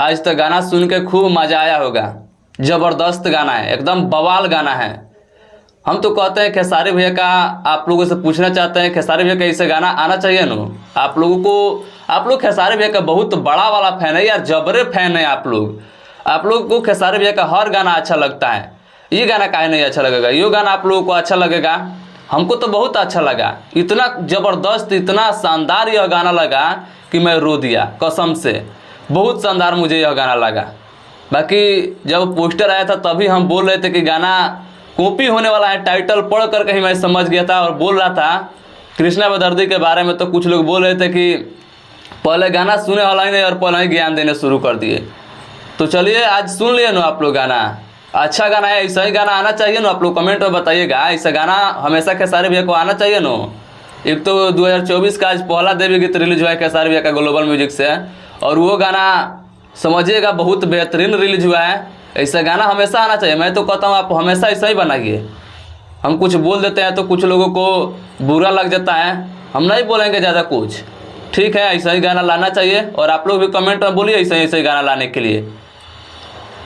आज तो गाना सुन के खूब मज़ा आया होगा। ज़बरदस्त गाना है, एकदम बवाल गाना है। हम तो कहते हैं खेसारी भैया का, आप लोगों से पूछना चाहते हैं खेसारी भैया का ऐसे गाना आना चाहिए ना। आप लोग खेसारी भैया का बहुत बड़ा वाला फैन है यार, जबरे फैन है आप लोग को खेसारी भैया का हर गाना अच्छा लगता है। ये गाना काहे नहीं अच्छा लगेगा? ये गाना आप लोगों को अच्छा लगेगा। हमको तो बहुत अच्छा लगा, इतना ज़बरदस्त इतना शानदार यह गाना लगा कि मैं रो दिया कसम से। बहुत शानदार मुझे यह गाना लगा। बाकी जब पोस्टर आया था तभी हम बोल रहे थे कि गाना कॉपी होने वाला है, टाइटल पढ़ कर कहीं मैं समझ गया था और बोल रहा था कृष्णा बेदर्दी के बारे में। तो कुछ लोग बोल रहे थे कि पहले गाना सुने वाला ही नहीं और पहले ही ज्ञान देने शुरू कर दिए। तो चलिए आज सुन लिए ना आप लोग गाना, अच्छा गाना है, ऐसा ही गाना आना चाहिए ना। आप लोग कमेंट में बताइएगा, ऐसा गाना हमेशा खेसारी भैया को आना चाहिए ना। एक तो 2024 का आज पहला देवी गीत रिलीज हुआ है खेसारी भैया का ग्लोबल म्यूजिक से, और वो गाना समझिएगा बहुत बेहतरीन रिलीज हुआ है। ऐसा गाना हमेशा आना चाहिए। मैं तो कहता हूँ आप हमेशा ऐसा ही बनाइए। हम कुछ बोल देते हैं तो कुछ लोगों को बुरा लग जाता है, हम नहीं बोलेंगे ज़्यादा कुछ, ठीक है। ऐसा ही गाना लाना चाहिए और आप लोग भी कमेंट में बोलिए ऐसा ही गाना लाने के लिए।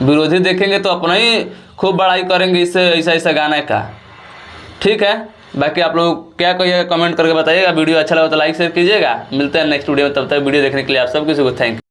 विरोधी देखेंगे तो अपना ही खूब बड़ाई करेंगे इससे ऐसा गाने का, ठीक है। बाकी आप लोग क्या कहिएगा कमेंट करके बताइएगा। वीडियो अच्छा लगा तो लाइक शेयर कीजिएगा। मिलते हैं नेक्स्ट वीडियो में, तब तक वीडियो देखने के लिए आप सब किसी को थैंक यू।